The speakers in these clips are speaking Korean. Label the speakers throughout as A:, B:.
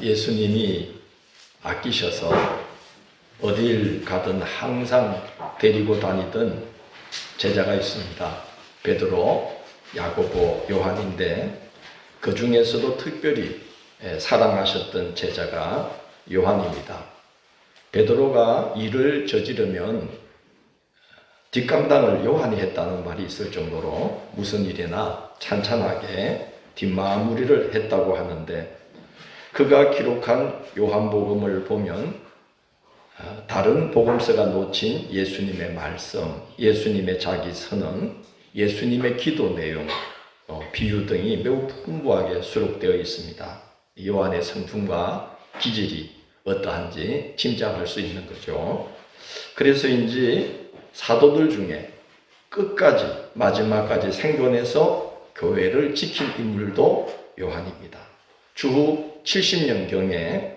A: 예수님이 아끼셔서 어딜 가든 항상 데리고 다니던 제자가 있습니다. 베드로, 야고보, 요한인데 그 중에서도 특별히 사랑하셨던 제자가 요한입니다. 베드로가 일을 저지르면 뒷감당을 요한이 했다는 말이 있을 정도로 무슨 일이나 찬찬하게 뒷마무리를 했다고 하는데, 그가 기록한 요한복음을 보면 다른 복음서가 놓친 예수님의 말씀, 예수님의 자기 선언, 예수님의 기도 내용, 비유 등이 매우 풍부하게 수록되어 있습니다. 요한의 성품과 기질이 어떠한지 짐작할 수 있는 거죠. 그래서인지 사도들 중에 끝까지 마지막까지 생존해서 교회를 지킨 인물도 요한입니다. 주후 70년경에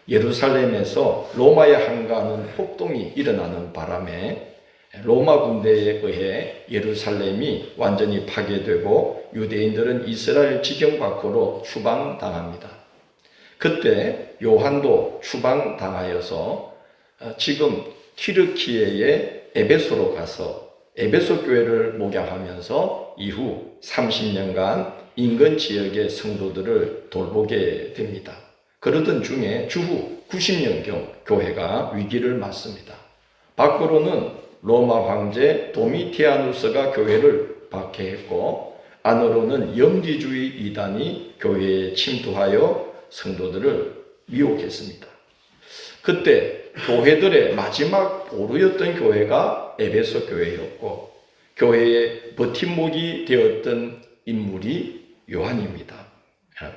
A: 예루살렘에서 로마에 항거하는 폭동이 일어나는 바람에 로마 군대에 의해 예루살렘이 완전히 파괴되고 유대인들은 이스라엘 지경 밖으로 추방당합니다. 그때 요한도 추방당하여서 지금 튀르키예의 에베소로 가서 에베소 교회를 목양하면서 이후 30년간 인근 지역의 성도들을 돌보게 됩니다. 그러던 중에 주후 90년경 교회가 위기를 맞습니다. 밖으로는 로마 황제 도미티아누스가 교회를 박해했고, 안으로는 영지주의 이단이 교회에 침투하여 성도들을 미혹했습니다. 그때 교회들의 마지막 보루였던 교회가 에베소 교회였고, 교회의 버팀목이 되었던 인물이 요한입니다.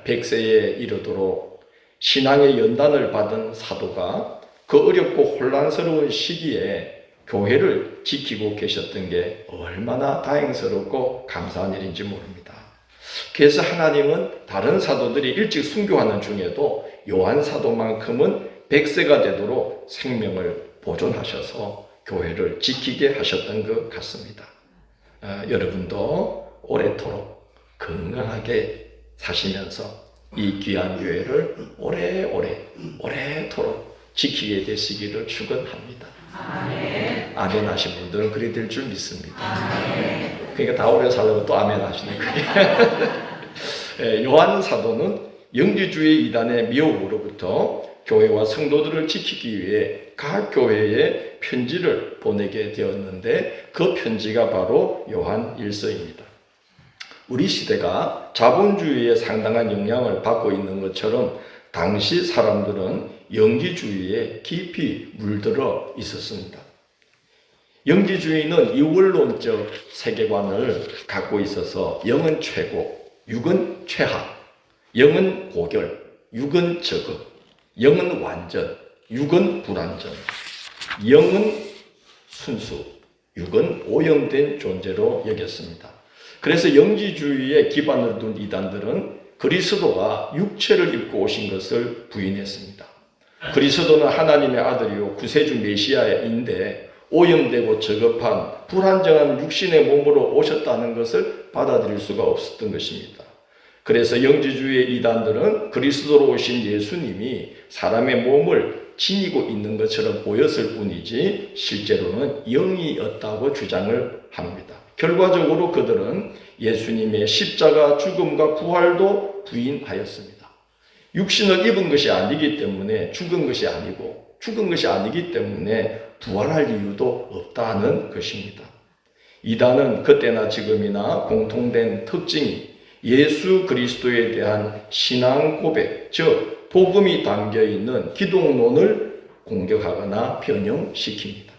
A: 100세에 이르도록 신앙의 연단을 받은 사도가 그 어렵고 혼란스러운 시기에 교회를 지키고 계셨던 게 얼마나 다행스럽고 감사한 일인지 모릅니다. 그래서 하나님은 다른 사도들이 일찍 순교하는 중에도 요한 사도만큼은 100세가 되도록 생명을 보존하셔서 교회를 지키게 하셨던 것 같습니다. 여러분도 오래도록 건강하게 사시면서 이 귀한 교회를 오래도록 지키게 되시기를 축원합니다. 아멘. 아멘 하신 분들은 그리 될 줄 믿습니다. 아멘. 그러니까 다 오래 살려고 또 아멘 하시네. 요한 사도는 영지주의 이단의 미혹으로부터 교회와 성도들을 지키기 위해 각 교회에 편지를 보내게 되었는데, 그 편지가 바로 요한 일서입니다. 우리 시대가 자본주의에 상당한 영향을 받고 있는 것처럼 당시 사람들은 영지주의에 깊이 물들어 있었습니다. 영지주의는 이원론적 세계관을 갖고 있어서 영은 최고, 육은 최하, 영은 고결, 육은 저급, 영은 완전, 육은 불완전, 영은 순수, 육은 오염된 존재로 여겼습니다. 그래서 영지주의에 기반을 둔 이단들은 그리스도가 육체를 입고 오신 것을 부인했습니다. 그리스도는 하나님의 아들이요 구세주 메시아인데 오염되고 저급한 불안정한 육신의 몸으로 오셨다는 것을 받아들일 수가 없었던 것입니다. 그래서 영지주의 이단들은 그리스도로 오신 예수님이 사람의 몸을 지니고 있는 것처럼 보였을 뿐이지 실제로는 영이었다고 주장을 합니다. 결과적으로 그들은 예수님의 십자가 죽음과 부활도 부인하였습니다. 육신을 입은 것이 아니기 때문에 죽은 것이 아니고, 죽은 것이 아니기 때문에 부활할 이유도 없다는 것입니다. 이단은 그때나 지금이나 공통된 특징이 예수 그리스도에 대한 신앙 고백, 즉 복음이 담겨있는 기독론을 공격하거나 변형시킵니다.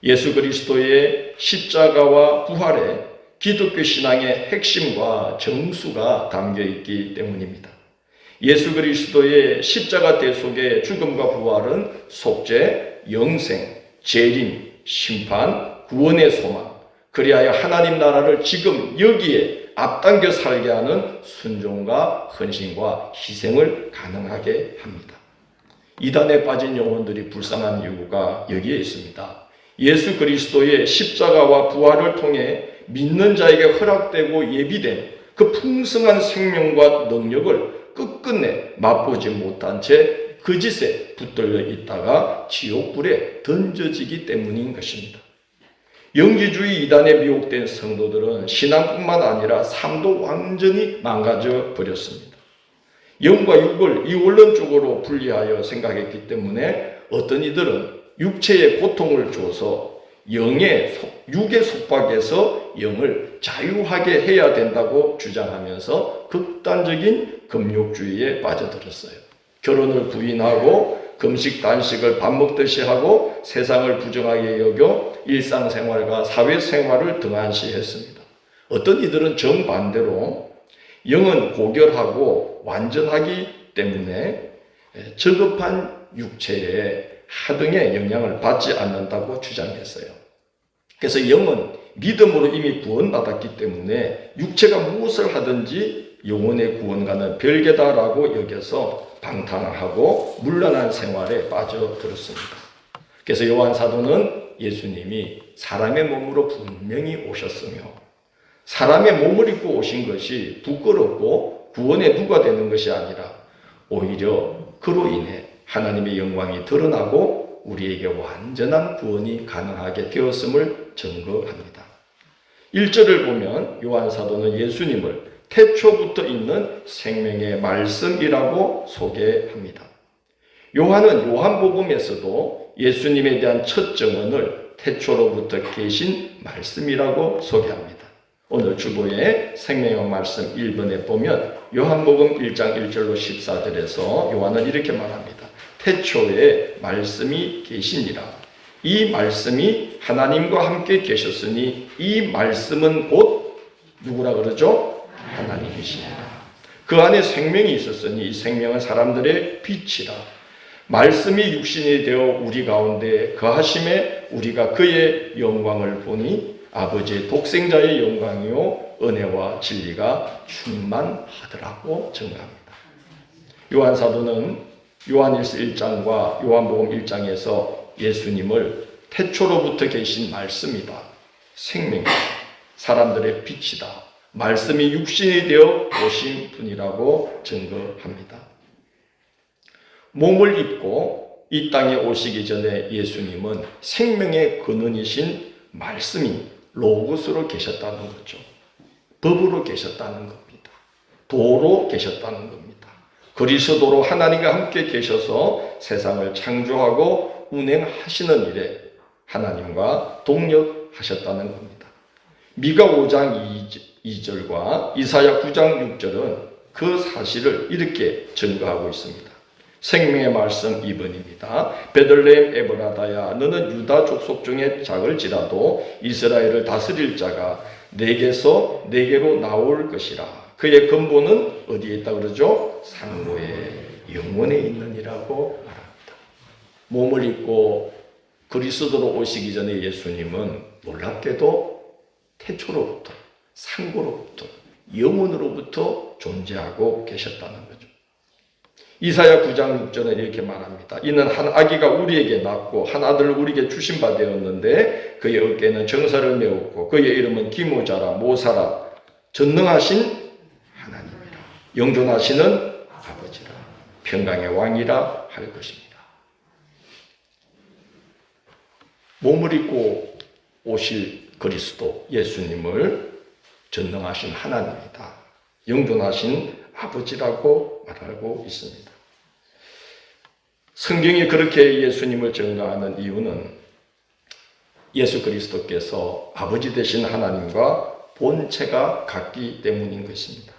A: 예수 그리스도의 십자가와 부활에 기독교 신앙의 핵심과 정수가 담겨있기 때문입니다. 예수 그리스도의 십자가 대속의 죽음과 부활은 속죄, 영생, 재림, 심판, 구원의 소망, 그리하여 하나님 나라를 지금 여기에 앞당겨 살게 하는 순종과 헌신과 희생을 가능하게 합니다. 이단에 빠진 영혼들이 불쌍한 이유가 여기에 있습니다. 예수 그리스도의 십자가와 부활을 통해 믿는 자에게 허락되고 예비된 그 풍성한 생명과 능력을 끝끝내 맛보지 못한 채 그 짓에 붙들려 있다가 지옥불에 던져지기 때문인 것입니다. 영지주의 이단에 미혹된 성도들은 신앙뿐만 아니라 삶도 완전히 망가져 버렸습니다. 영과 육을 이 원론적으로 분리하여 생각했기 때문에 어떤 이들은 육체에 고통을 줘서 육의 속박에서 영을 자유하게 해야 된다고 주장하면서 극단적인 금욕주의에 빠져들었어요. 결혼을 부인하고 금식 단식을 밥 먹듯이 하고 세상을 부정하게 여겨 일상생활과 사회생활을 등한시했습니다. 어떤 이들은 정반대로 영은 고결하고 완전하기 때문에 저급한 육체에 하등의 영향을 받지 않는다고 주장했어요. 그래서 영은 믿음으로 이미 구원받았기 때문에 육체가 무엇을 하든지 영혼의 구원과는 별개다라고 여겨서 방탕하고 물러난 생활에 빠져들었습니다. 그래서 요한 사도는 예수님이 사람의 몸으로 분명히 오셨으며 사람의 몸을 입고 오신 것이 부끄럽고 구원의 누가 되는 것이 아니라 오히려 그로 인해 하나님의 영광이 드러나고 우리에게 완전한 구원이 가능하게 되었음을 증거합니다. 1절을 보면 요한 사도는 예수님을 태초부터 있는 생명의 말씀이라고 소개합니다. 요한은 요한복음에서도 예수님에 대한 첫 증언을 태초로부터 계신 말씀이라고 소개합니다. 오늘 주보에 생명의 말씀 1번에 보면 요한복음 1장 1절로 14절에서 요한은 이렇게 말합니다. 태초에 말씀이 계시니라. 이 말씀이 하나님과 함께 계셨으니 이 말씀은 곧 누구라 그러죠? 하나님이시니라. 그 안에 생명이 있었으니 이 생명은 사람들의 빛이라. 말씀이 육신이 되어 우리 가운데 거하심에 우리가 그의 영광을 보니 아버지의 독생자의 영광이요 은혜와 진리가 충만하더라고 증거합니다. 요한 사도는 요한일서 1장과 요한복음 1장에서 예수님을 태초로부터 계신 말씀이다, 생명이다, 사람들의 빛이다, 말씀이 육신이 되어 오신 분이라고 증거합니다. 몸을 입고 이 땅에 오시기 전에 예수님은 생명의 근원이신 말씀인 로고스로 계셨다는 거죠. 법으로 계셨다는 겁니다. 도로 계셨다는 겁니다. 그리스도로 하나님과 함께 계셔서 세상을 창조하고 운행하시는 일에 하나님과 동력하셨다는 겁니다. 미가 5장 2절과 이사야 9장 6절은 그 사실을 이렇게 증거하고 있습니다. 생명의 말씀 2번입니다. 베들레헴 에브라다야 너는 유다 족속 중에 작을지라도 이스라엘을 다스릴 자가 내게서 내게로 나올 것이라. 그의 근본은 어디에 있다 그러죠? 상고의 영원에 있느니라고 말합니다. 몸을 입고 그리스도로 오시기 전에 예수님은 놀랍게도 태초로부터 상고로부터 영원으로부터 존재하고 계셨다는 거죠. 이사야 9장 6절은 이렇게 말합니다. 이는 한 아기가 우리에게 낳고 한 아들을 우리에게 주신 바 되었는데 그의 어깨에는 정사를 메웠고 그의 이름은 기모자라 모사라 전능하신 하나님이라 영존하시는 아버지라 평강의 왕이라 할 것입니다. 몸을 입고 오실 그리스도 예수님을 전능하신 하나님이다, 영존하신 아버지라고 말하고 있습니다. 성경이 그렇게 예수님을 증거하는 이유는 예수 그리스도께서 아버지 되신 하나님과 본체가 같기 때문인 것입니다.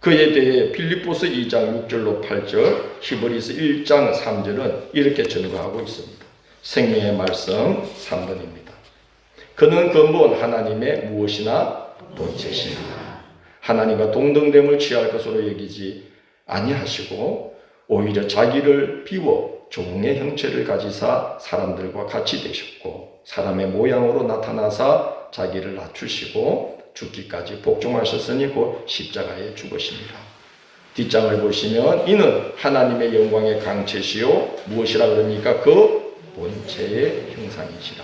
A: 그에 대해 필립보서 2장 6절로 8절, 히브리서 1장 3절은 이렇게 증거하고 있습니다. 생명의 말씀 3번입니다. 그는 근본 하나님의 무엇이나 본체시나 하나님과 동등됨을 취할 것으로 여기지 아니하시고 오히려 자기를 비워 종의 형체를 가지사 사람들과 같이 되셨고 사람의 모양으로 나타나사 자기를 낮추시고 죽기까지 복종하셨으니 곧 십자가에 죽으십니다. 뒷장을 보시면 이는 하나님의 영광의 강체시요 무엇이라 그럽니까? 그 본체의 형상이시라.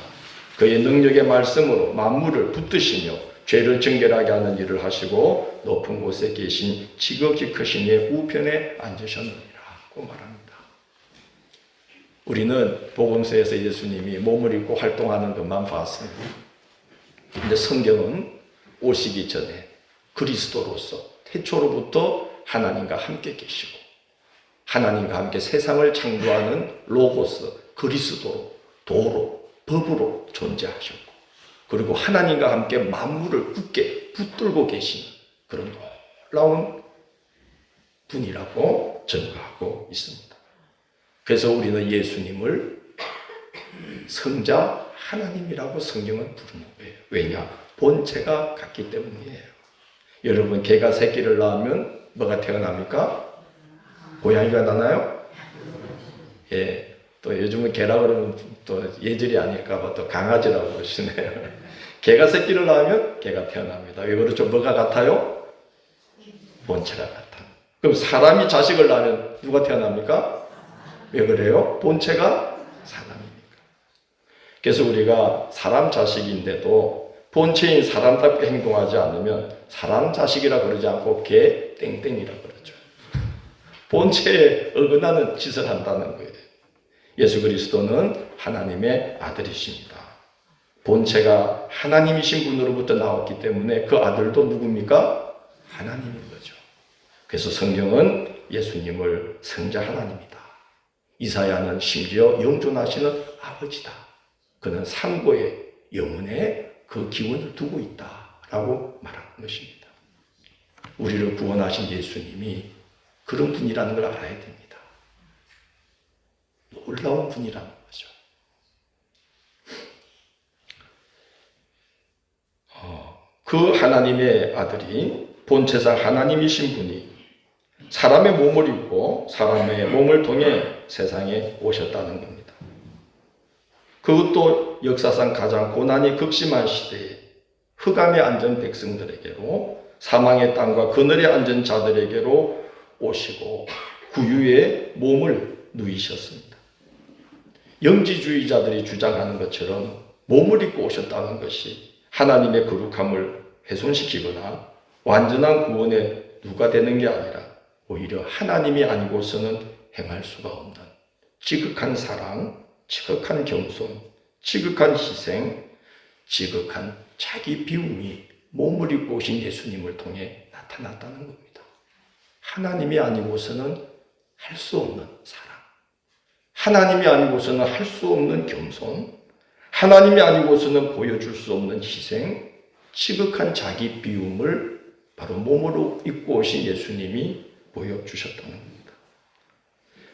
A: 그의 능력의 말씀으로 만물을 붙드시며 죄를 정결하게 하는 일을 하시고 높은 곳에 계신 지극히 크신 이의 우편에 앉으셨느니라고 말합니다. 우리는 복음서에서 예수님이 몸을 입고 활동하는 것만 봤습니다. 근데 성경은 오시기 전에 그리스도로서 태초로부터 하나님과 함께 계시고 하나님과 함께 세상을 창조하는 로고스, 그리스도로, 도로, 법으로 존재하셨고 그리고 하나님과 함께 만물을 굳게 붙들고 계시는 그런 놀라운 분이라고 증거하고 있습니다. 그래서 우리는 예수님을 성자 하나님이라고 성경은 부르는 거예요. 왜냐? 본체가 같기 때문이에요. 여러분, 개가 새끼를 낳으면 뭐가 태어납니까? 고양이가 나나요? 예. 또 요즘은 개라 그러면 또 예절이 아닐까봐 또 강아지라고 그러시네요. 개가 새끼를 낳으면 개가 태어납니다. 왜 그렇죠? 뭐가 같아요? 본체가 같아요. 그럼 사람이 자식을 낳으면 누가 태어납니까? 왜 그래요? 본체가 사람이니까. 그래서 우리가 사람 자식인데도 본체인 사람답게 행동하지 않으면 사람 자식이라 그러지 않고 개 땡땡이라 그러죠. 본체에 어긋나는 짓을 한다는 거예요. 예수 그리스도는 하나님의 아들이십니다. 본체가 하나님이신 분으로부터 나왔기 때문에 그 아들도 누굽니까? 하나님인 거죠. 그래서 성경은 예수님을 성자 하나님이다. 이사야는 심지어 영존하시는 아버지다. 그는 상고의 영혼에 그 기원을 두고 있다라고 말하는 것입니다. 우리를 구원하신 예수님이 그런 분이라는 걸 알아야 됩니다. 놀라운 분이라는 거죠. 그 하나님의 아들이 본체상 하나님이신 분이 사람의 몸을 입고 사람의 몸을 통해 세상에 오셨다는 겁니다. 그것도 역사상 가장 고난이 극심한 시대에 흑암에 앉은 백성들에게로 사망의 땅과 그늘에 앉은 자들에게로 오시고 구유의 몸을 누이셨습니다. 영지주의자들이 주장하는 것처럼 몸을 입고 오셨다는 것이 하나님의 거룩함을 훼손시키거나 완전한 구원의 누가 되는 게 아니라 오히려 하나님이 아니고서는 행할 수가 없는 지극한 사랑, 지극한 겸손, 지극한 희생, 지극한 자기 비움이 몸을 입고 오신 예수님을 통해 나타났다는 겁니다. 하나님이 아니고서는 할 수 없는 사랑, 하나님이 아니고서는 할 수 없는 겸손, 하나님이 아니고서는 보여줄 수 없는 희생, 지극한 자기 비움을 바로 몸으로 입고 오신 예수님이 보여주셨다는 겁니다.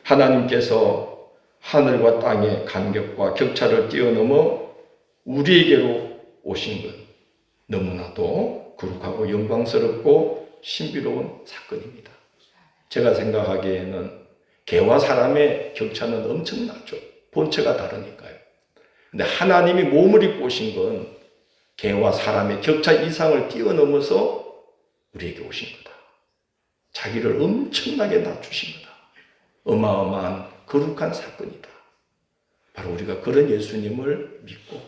A: 하나님께서 하늘과 땅의 간격과 격차를 뛰어넘어 우리에게로 오신 것 너무나도 거룩하고 영광스럽고 신비로운 사건입니다. 제가 생각하기에는 개와 사람의 격차는 엄청나죠. 본체가 다르니까요. 근데 하나님이 몸을 입고 오신 건 개와 사람의 격차 이상을 뛰어넘어서 우리에게 오신 거다. 자기를 엄청나게 낮추신 거다. 어마어마한 거룩한 사건이다. 바로 우리가 그런 예수님을 믿고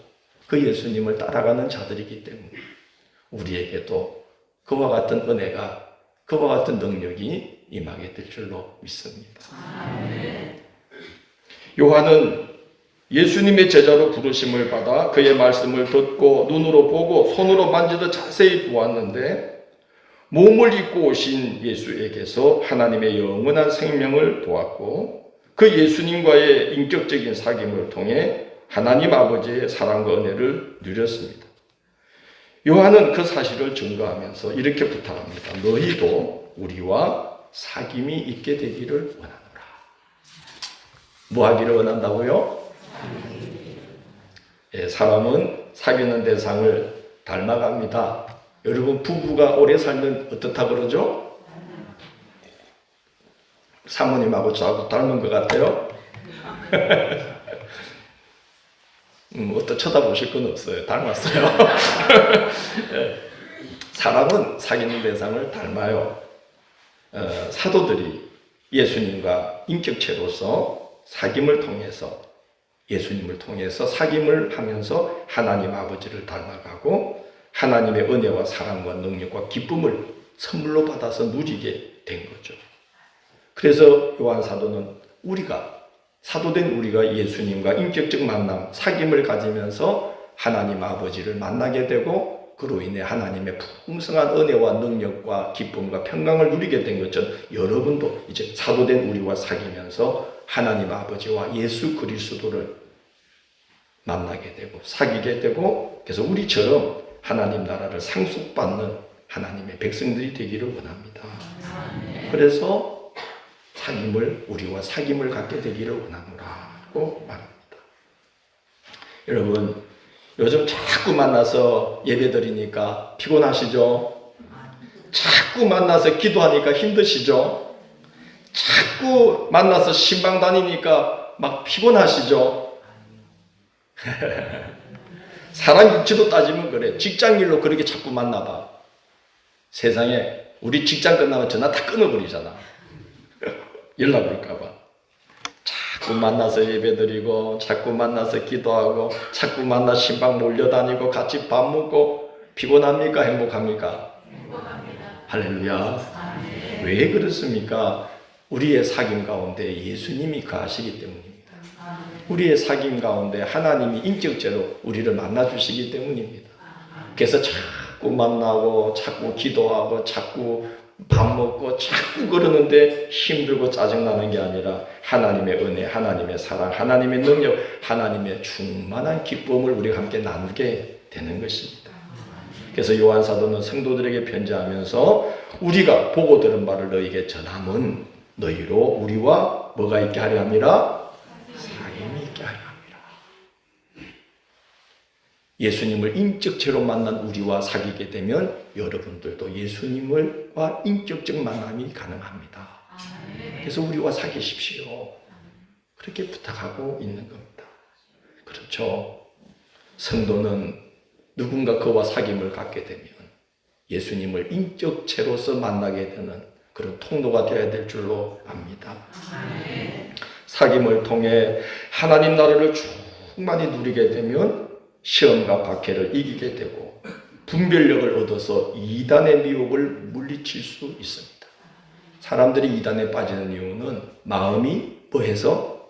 A: 그 예수님을 따라가는 자들이기 때문에 우리에게도 그와 같은 은혜가, 그와 같은 능력이 임하게 될 줄로 믿습니다. 요한은 예수님의 제자로 부르심을 받아 그의 말씀을 듣고 눈으로 보고 손으로 만지듯 자세히 보았는데 몸을 입고 오신 예수에게서 하나님의 영원한 생명을 보았고 그 예수님과의 인격적인 사귐을 통해 하나님 아버지의 사랑과 은혜를 누렸습니다. 요한은 그 사실을 증거하면서 이렇게 부탁합니다. 너희도 우리와 사귐이 있게 되기를 원하노라. 뭐 하기를 원한다고요? 예, 사람은 사귀는 대상을 닮아갑니다. 여러분, 부부가 오래 살면 어떻다 그러죠? 사모님하고 저하고 닮은 것 같아요? 어떠 쳐다보실 건 없어요. 닮았어요. 사람은 사귀는 대상을 닮아요. 사도들이 예수님과 인격체로서 사귐을 통해서 예수님을 통해서 사귐을 하면서 하나님 아버지를 닮아가고 하나님의 은혜와 사랑과 능력과 기쁨을 선물로 받아서 누리게 된 거죠. 그래서 요한 사도는 사도된 우리가 예수님과 인격적 만남, 사귐을 가지면서 하나님 아버지를 만나게 되고 그로 인해 하나님의 풍성한 은혜와 능력과 기쁨과 평강을 누리게 된 것처럼 여러분도 이제 사도된 우리와 사귀면서 하나님 아버지와 예수 그리스도를 만나게 되고 사귀게 되고 그래서 우리처럼 하나님 나라를 상속받는 하나님의 백성들이 되기를 원합니다. 그래서 우리와 사귐을 갖게 되기를 원하노라고 말합니다. 여러분, 요즘 자꾸 만나서 예배드리니까 피곤하시죠? 자꾸 만나서 기도하니까 힘드시죠? 자꾸 만나서 신방 다니니까 막 피곤하시죠? 사람 입지도 따지면 그래. 직장일로 그렇게 자꾸 만나봐. 세상에 우리 직장 끝나면 전화 다 끊어버리잖아. 연락 올까봐. 자꾸 만나서 예배드리고 자꾸 만나서 기도하고 자꾸 만나 신방 몰려다니고 같이 밥 먹고 피곤합니까? 행복합니까?
B: 행복합니다.
A: 할렐루야. 왜 그렇습니까? 우리의 사귐 가운데 예수님이 거하시기 때문입니다. 우리의 사귐 가운데 하나님이 인격체로 우리를 만나주시기 때문입니다. 그래서 자꾸 만나고 자꾸 기도하고 자꾸 밥 먹고 자꾸 그러는데 힘들고 짜증나는 게 아니라 하나님의 은혜, 하나님의 사랑, 하나님의 능력, 하나님의 충만한 기쁨을 우리가 함께 나누게 되는 것입니다. 그래서 요한 사도는 성도들에게 편지하면서 우리가 보고 들은 바를 너희에게 전함은 너희로 우리와 뭐가 있게 하려 함이라? 사귐이 있게 하려 함이라. 예수님을 인격체로 만난 우리와 사귀게 되면 여러분들도 예수님과 인격적 만남이 가능합니다. 그래서 우리와 사귀십시오. 그렇게 부탁하고 있는 겁니다. 그렇죠. 성도는 누군가 그와 사귐을 갖게 되면 예수님을 인격체로서 만나게 되는 그런 통로가 되어야 될 줄로 압니다. 사귐을 통해 하나님 나라를 충만히 누리게 되면 시험과 박해를 이기게 되고 분별력을 얻어서 이단의 미혹을 물리칠 수 있습니다. 사람들이 이단에 빠지는 이유는 마음이 뭐해서?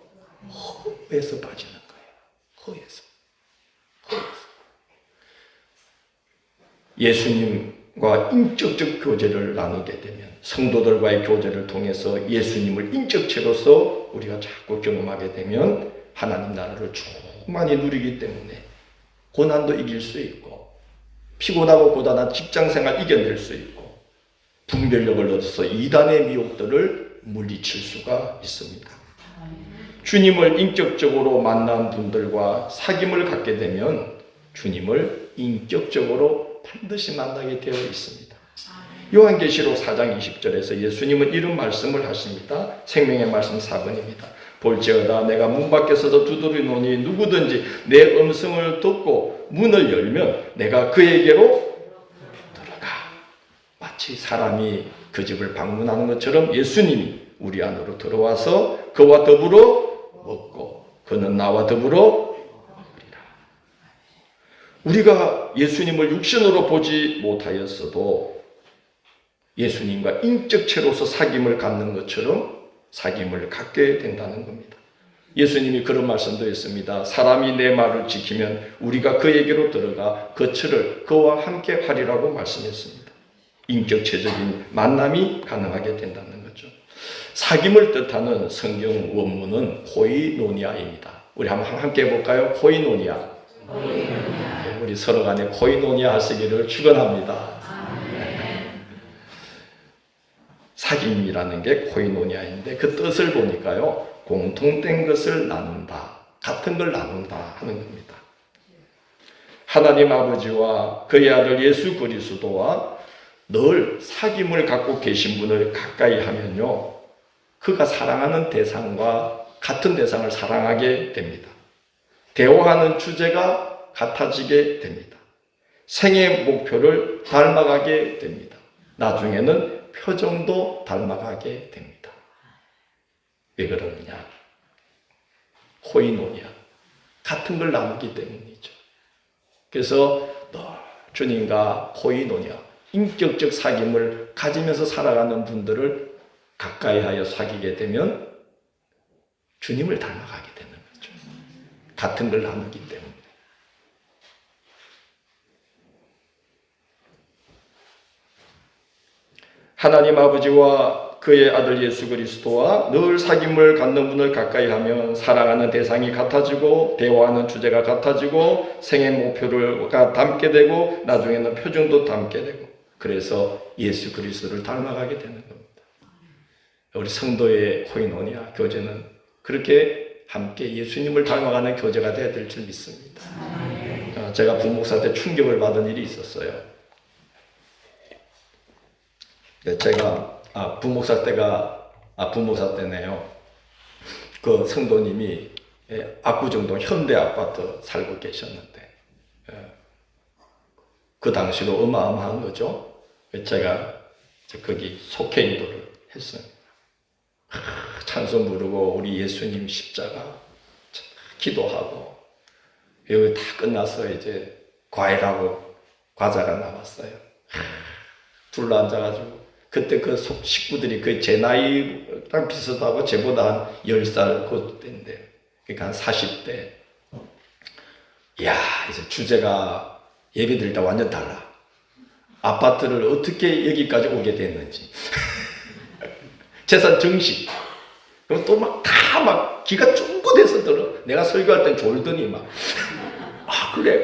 A: 허에서 빠지는 거예요. 허에서. 예수님과 인격적 교제를 나누게 되면 성도들과의 교제를 통해서 예수님을 인격체로서 우리가 자꾸 경험하게 되면 하나님 나라를 충만히 누리기 때문에 고난도 이길 수 있고 피곤하고 고단한 직장생활 이겨낼 수 있고 분별력을 얻어서 이단의 미혹들을 물리칠 수가 있습니다. 주님을 인격적으로 만난 분들과 사귐을 갖게 되면 주님을 인격적으로 반드시 만나게 되어 있습니다. 요한계시록 4장 20절에서 예수님은 이런 말씀을 하십니다. 생명의 말씀 4번입니다. 볼지어다 내가 문 밖에 서서 두드리노니 누구든지 내 음성을 듣고 문을 열면 내가 그에게로 들어가. 마치 사람이 그 집을 방문하는 것처럼 예수님이 우리 안으로 들어와서 그와 더불어 먹고 그는 나와 더불어 먹으리라. 우리가 예수님을 육신으로 보지 못하였어도 예수님과 인격체로서 사귐을 갖는 것처럼 사귐을 갖게 된다는 겁니다. 예수님이 그런 말씀도 했습니다. 사람이 내 말을 지키면 우리가 그에게로 들어가 거처를 그와 함께 하리라고 말씀했습니다. 인격체적인 만남이 가능하게 된다는 거죠. 사귐을 뜻하는 성경 원문은 코이노니아입니다. 우리 한번 함께 해볼까요? 코이노니아. 네, 우리 서로 간에 코이노니아 하시기를 축원합니다. 사귐이라는 게 코이노니아인데 그 뜻을 보니까요. 공통된 것을 나눈다. 같은 걸 나눈다 하는 겁니다. 하나님 아버지와 그의 아들 예수 그리스도와 늘 사귐을 갖고 계신 분을 가까이 하면요. 그가 사랑하는 대상과 같은 대상을 사랑하게 됩니다. 대화하는 주제가 같아지게 됩니다. 생의 목표를 닮아가게 됩니다. 나중에는 표정도 닮아가게 됩니다. 왜 그러느냐? 코이노니아. 같은 걸 나누기 때문이죠. 그래서 늘 주님과 코이노니아, 인격적 사귐을 가지면서 살아가는 분들을 가까이 하여 사귀게 되면 주님을 닮아가게 되는 거죠. 같은 걸 나누기 때문에. 하나님 아버지와 그의 아들 예수 그리스도와 늘 사귐을 갖는 분을 가까이 하면 사랑하는 대상이 같아지고 대화하는 주제가 같아지고 생애 목표를 담게 되고 나중에는 표정도 담게 되고 그래서 예수 그리스도를 닮아가게 되는 겁니다. 우리 성도의 코이노니아 교제는 그렇게 함께 예수님을 닮아가는 교제가 되어야 될 줄 믿습니다. 제가 부목사 때 충격을 받은 일이 있었어요. 제가 부목사 때네요. 그 성도님이 압구정동 현대 아파트 살고 계셨는데 그 당시로 어마어마한 거죠. 제가 거기 속해 인도를 했어요. 찬송 부르고 우리 예수님 십자가 기도하고 여기 다 끝나서 이제 과일하고 과자가 남았어요. 둘러 앉아가지고 그때 그 식구들이 제 나이랑 비슷하고 제보다 한 10살 그 때인데 그러니까 한 40대. 이야, 이제 주제가 예배 드릴 때 완전 달라. 아파트를 어떻게 여기까지 오게 됐는지. 재산 정식. 그럼 또 다 기가 쫑긋해서 들어. 내가 설교할 땐 졸더니 그래.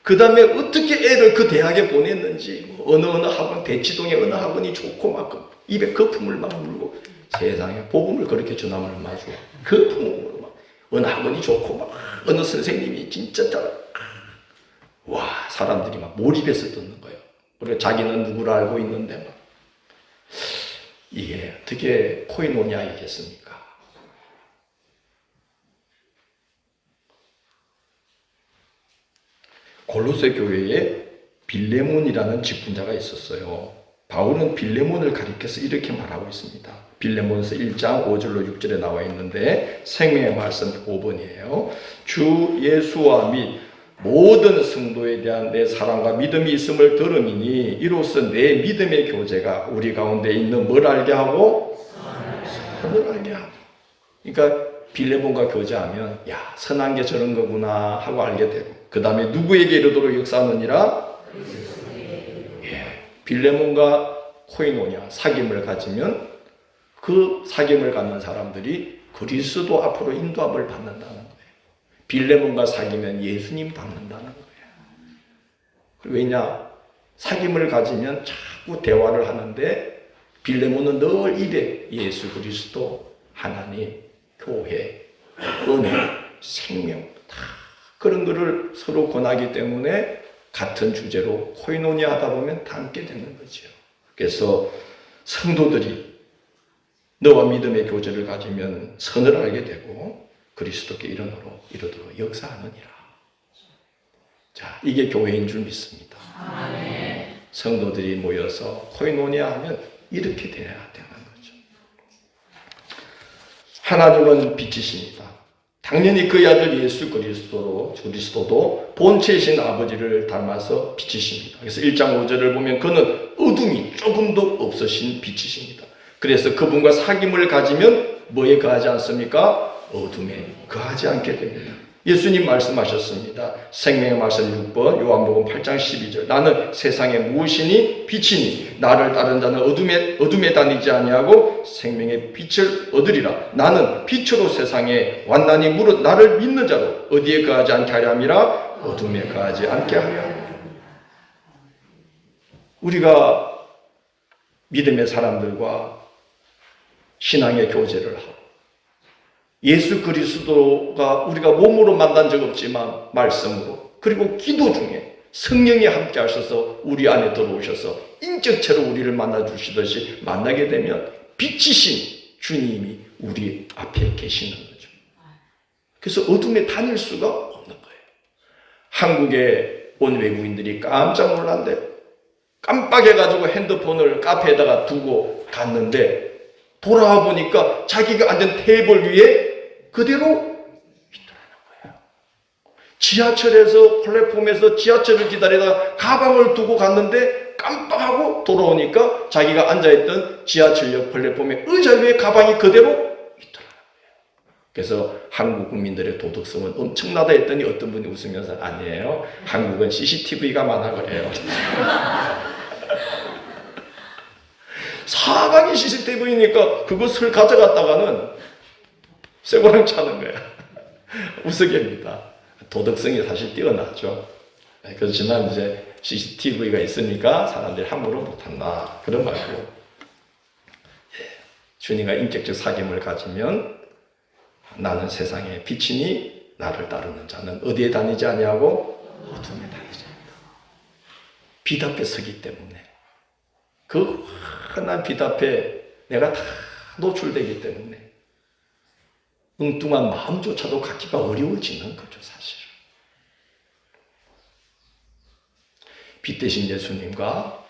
A: 그 다음에 어떻게 애를 그 대학에 보냈는지, 어느 학원, 대치동에 어느 학원이 좋고, 입에 거품을 물고, 세상에 복음을 그렇게 전하면 마주. 거품으로 어느 학원이 좋고, 어느 선생님이 진짜 와, 사람들이 몰입해서 듣는 거예요. 그리고 자기는 누구를 알고 있는데, 이게 어떻게 코이노니아이겠습니까? 골로새 교회에 빌레몬이라는 직분자가 있었어요. 바울은 빌레몬을 가리켜서 이렇게 말하고 있습니다. 빌레몬서 1장 5절로 6절에 나와 있는데 생명의 말씀 5번이에요. 주 예수와 및 모든 성도에 대한 내 사랑과 믿음이 있음을 들음이니 이로써 내 믿음의 교제가 우리 가운데 있는 뭘 알게 하고 선을 알게 하고. 그러니까 빌레몬과 교제하면 선한 게 저런 거구나 하고 알게 되고 그 다음에 누구에게 이르도록 역사하느니라? 빌레몬과 코이노니아 사귐을 가지면 그 사귐을 갖는 사람들이 그리스도 앞으로 인도함을 받는다는 거예요. 빌레몬과 사귀면 예수님 닮는다는 거예요. 왜냐? 사귐을 가지면 자꾸 대화를 하는데 빌레몬은 늘 입에 예수 그리스도, 하나님, 교회, 은혜, 생명 다 그런 거를 서로 권하기 때문에 같은 주제로 코이노니아 하다 보면 닮게 되는 거죠. 그래서 성도들이 너와 믿음의 교제를 가지면 선을 알게 되고 그리스도께 이르도록 역사하느니라. 자, 이게 교회인 줄 믿습니다. 아멘. 성도들이 모여서 코이노니아 하면 이렇게 돼야 되는 거죠. 하나님은 빛이십니다. 당연히 그의 아들 예수 그리스도도 본체이신 아버지를 닮아서 빛이십니다. 그래서 1장 5절을 보면 그는 어둠이 조금도 없으신 빛이십니다. 그래서 그분과 사귐을 가지면 뭐에 거하지 않습니까? 어둠에 거하지 않게 됩니다. 예수님 말씀하셨습니다. 생명의 말씀 6번 요한복음 8장 12절 나는 세상에 무엇이니 빛이니 나를 따른 자는 어둠에 다니지 아니하고 생명의 빛을 얻으리라. 나는 빛으로 세상에 왔나니 무릇 나를 믿는 자로 어디에 거하지 않게 하려 함이라? 어둠에 거하지 않게 하려 함이라. 우리가 믿음의 사람들과 신앙의 교제를 하고 예수 그리스도가 우리가 몸으로 만난 적 없지만 말씀으로 그리고 기도 중에 성령이 함께 하셔서 우리 안에 들어오셔서 인격체로 우리를 만나 주시듯이 만나게 되면 빛이신 주님이 우리 앞에 계시는 거죠. 그래서 어둠에 다닐 수가 없는 거예요. 한국에 온 외국인들이 깜짝 놀란대. 깜빡해가지고 핸드폰을 카페에다가 두고 갔는데 돌아와 보니까 자기가 앉은 테이블 위에 그대로 있더라는 거예요. 지하철에서 플랫폼에서 지하철을 기다리다가 가방을 두고 갔는데 깜빡하고 돌아오니까 자기가 앉아있던 지하철역 플랫폼의 의자 위에 가방이 그대로 있더라고요. 그래서 한국 국민들의 도덕성은 엄청나다 했더니 어떤 분이 웃으면서 아니에요. 한국은 CCTV가 많아 그래요. 사방이 CCTV니까 그것을 가져갔다가는 쇠고랑 차는 거야. 우스개입니다. 도덕성이 사실 뛰어나죠. 그렇지만 이제 CCTV가 있으니까 사람들이 함부로 못한다. 그런 말고, 주님과 인격적 사귐을 가지면 나는 세상의 빛이니 나를 따르는 자는 어디에 다니지 아니하고 어둠에 다니지 않는다. 빛 앞에 서기 때문에, 그 환한 빛 앞에 내가 다 노출되기 때문에 엉뚱한 마음조차도 갖기가 어려워지는 거죠, 사실. 빛 대신 예수님과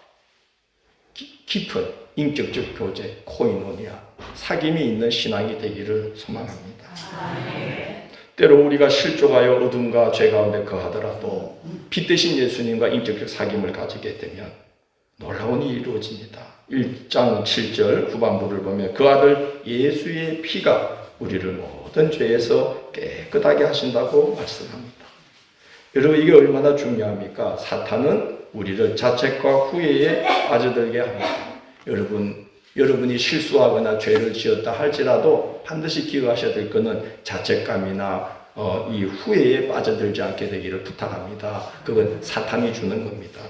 A: 깊은 인격적 교제, 코이노니아, 사귐이 있는 신앙이 되기를 소망합니다. 때로 우리가 실족하여 어둠과 죄 가운데 거하더라도 빛 대신 예수님과 인격적 사귐을 가지게 되면 놀라운 일이 이루어집니다. 1장 7절 후반부를 보면 그 아들 예수의 피가 우리를 모든 죄에서 깨끗하게 하신다고 말씀합니다. 여러분, 이게 얼마나 중요합니까? 사탄은 우리를 자책과 후회에 빠져들게 합니다. 여러분이 실수하거나 죄를 지었다 할지라도 반드시 기억하셔야 될 것은 자책감이나 이 후회에 빠져들지 않게 되기를 부탁합니다. 그건 사탄이 주는 겁니다.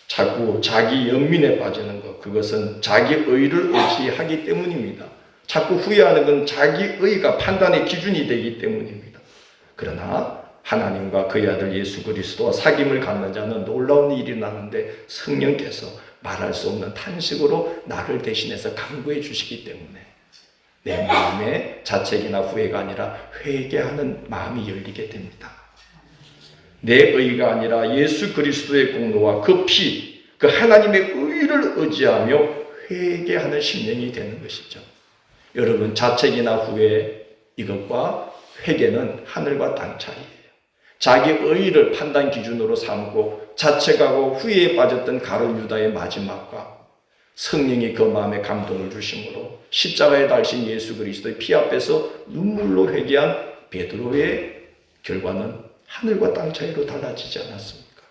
A: 자꾸 자기 연민에 빠지는 것, 그것은 자기 의를 의지하기 때문입니다. 자꾸 후회하는 건 자기 의가 판단의 기준이 되기 때문입니다. 그러나 하나님과 그의 아들 예수 그리스도와 사귐을 갖는 자는 놀라운 일이 일어나는데 성령께서 말할 수 없는 탄식으로 나를 대신해서 강구해 주시기 때문에 내 마음에 자책이나 후회가 아니라 회개하는 마음이 열리게 됩니다. 내 의가 아니라 예수 그리스도의 공로와 그 피, 그 하나님의 의를 의지하며 회개하는 심령이 되는 것이죠. 여러분, 자책이나 후회, 이것과 회개는 하늘과 땅 차이예요. 자기 의의를 판단 기준으로 삼고 자책하고 후회에 빠졌던 가룟 유다의 마지막과 성령이 그 마음에 감동을 주심으로 십자가에 달신 예수 그리스도의 피 앞에서 눈물로 회개한 베드로의 결과는 하늘과 땅 차이로 달라지지 않았습니까?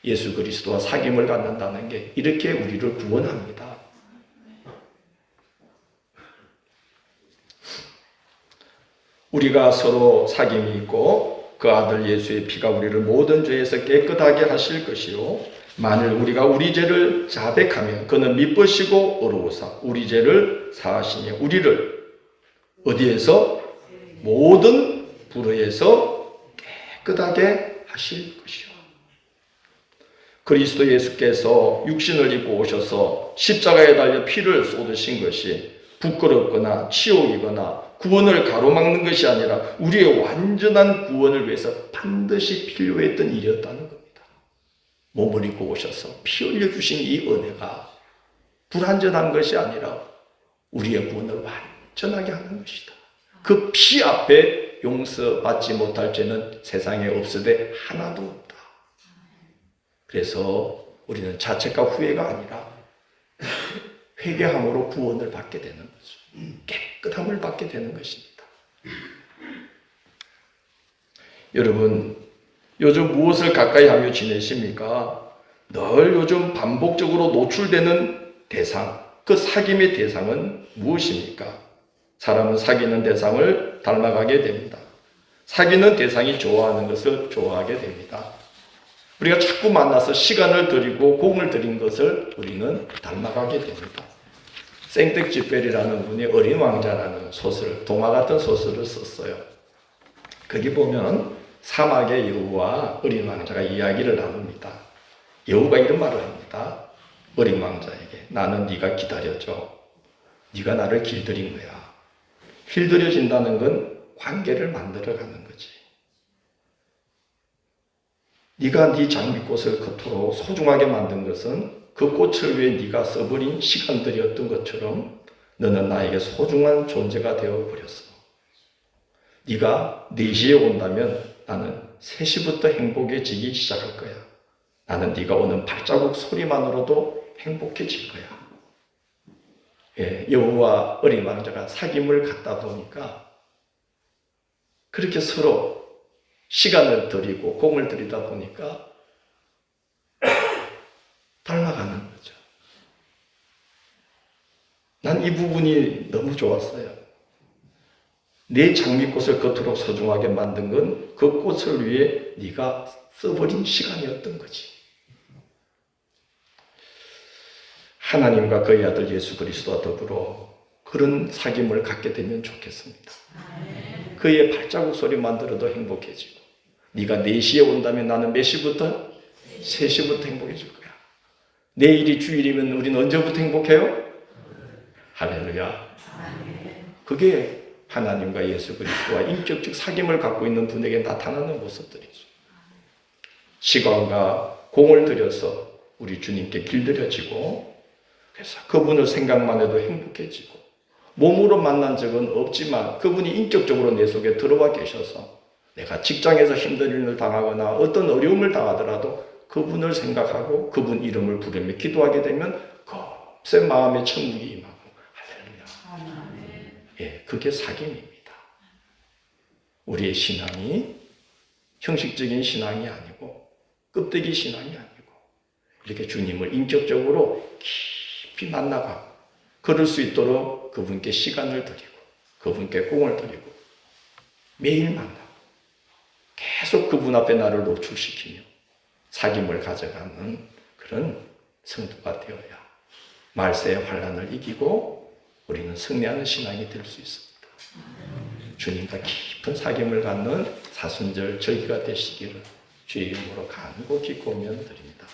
A: 예수 그리스도와 사귐을 갖는다는 게 이렇게 우리를 구원합니다. 우리가 서로 사귐이 있고 그 아들 예수의 피가 우리를 모든 죄에서 깨끗하게 하실 것이요, 만일 우리가 우리 죄를 자백하면 그는 미쁘시고 어루오사 우리 죄를 사하시며 우리를 어디에서? 모든 불의에서 깨끗하게 하실 것이요. 그리스도 예수께서 육신을 입고 오셔서 십자가에 달려 피를 쏟으신 것이 부끄럽거나 치욕이거나 구원을 가로막는 것이 아니라 우리의 완전한 구원을 위해서 반드시 필요했던 일이었다는 겁니다. 몸을 입고 오셔서 피 흘려주신 이 은혜가 불완전한 것이 아니라 우리의 구원을 완전하게 하는 것이다. 그 피 앞에 용서받지 못할 죄는 세상에 없으되 하나도 없다. 그래서 우리는 자책과 후회가 아니라 회개함으로 구원을 받게 되는 거죠. 깨끗함을 받게 되는 것입니다. 여러분, 요즘 무엇을 가까이 하며 지내십니까? 늘 요즘 반복적으로 노출되는 대상, 그 사귐의 대상은 무엇입니까? 사람은 사귀는 대상을 닮아가게 됩니다. 사귀는 대상이 좋아하는 것을 좋아하게 됩니다. 우리가 자꾸 만나서 시간을 들이고 공을 들인 것을 우리는 닮아가게 됩니다. 생텍쥐페리라는 분이 어린 왕자라는 소설, 동화 같은 소설을 썼어요. 거기 보면 사막의 여우와 어린 왕자가 이야기를 나눕니다. 여우가 이런 말을 합니다. 어린 왕자에게, 나는 네가 기다려줘. 네가 나를 길들인 거야. 길들여진다는 건 관계를 만들어가는 거지. 네가 네 장미꽃을 그토록 소중하게 만든 것은 그 꽃을 위해 네가 써버린 시간들이었던 것처럼 너는 나에게 소중한 존재가 되어버렸어. 네가 4시에 온다면 나는 3시부터 행복해지기 시작할 거야. 나는 네가 오는 발자국 소리만으로도 행복해질 거야. 예, 여우와 어린 왕자가 사귐을 갖다 보니까 그렇게 서로 시간을 들이고 공을 들이다 보니까 닮아가는 거죠. 난 이 부분이 너무 좋았어요. 내 장미꽃을 그토록 소중하게 만든 건 그 꽃을 위해 네가 써버린 시간이었던 거지. 하나님과 그의 아들 예수 그리스도와 더불어 그런 사귐을 갖게 되면 좋겠습니다. 그의 발자국 소리만 들어도 행복해지고, 네가 4시에 온다면 나는 몇 시부터? 3시부터 행복해질 거야. 내일이 주일이면 우리는 언제부터 행복해요? 할렐루야. 그게 하나님과 예수 그리스도와 인격적 사귐을 갖고 있는 분에게 나타나는 모습들이죠. 시간과 공을 들여서 우리 주님께 길들여지고, 그래서 그분을 생각만 해도 행복해지고, 몸으로 만난 적은 없지만 그분이 인격적으로 내 속에 들어와 계셔서 내가 직장에서 힘든 일을 당하거나 어떤 어려움을 당하더라도 그분을 생각하고 그분 이름을 부르며 기도하게 되면 금세 마음에 천국이 임하고, 할렐루야. 예, 그게 사귐입니다. 우리의 신앙이 형식적인 신앙이 아니고 껍데기 신앙이 아니고 이렇게 주님을 인격적으로 깊이 만나가고, 그럴 수 있도록 그분께 시간을 드리고 그분께 공을 드리고 매일 만나고 계속 그분 앞에 나를 노출시키며 사귐을 가져가는 그런 성도가 되어야 말세의 환난을 이기고 우리는 승리하는 신앙이 될 수 있습니다. 주님과 깊은 사귐을 갖는 사순절 절기가 되시기를 주의 이름으로 간곡히 고면드립니다.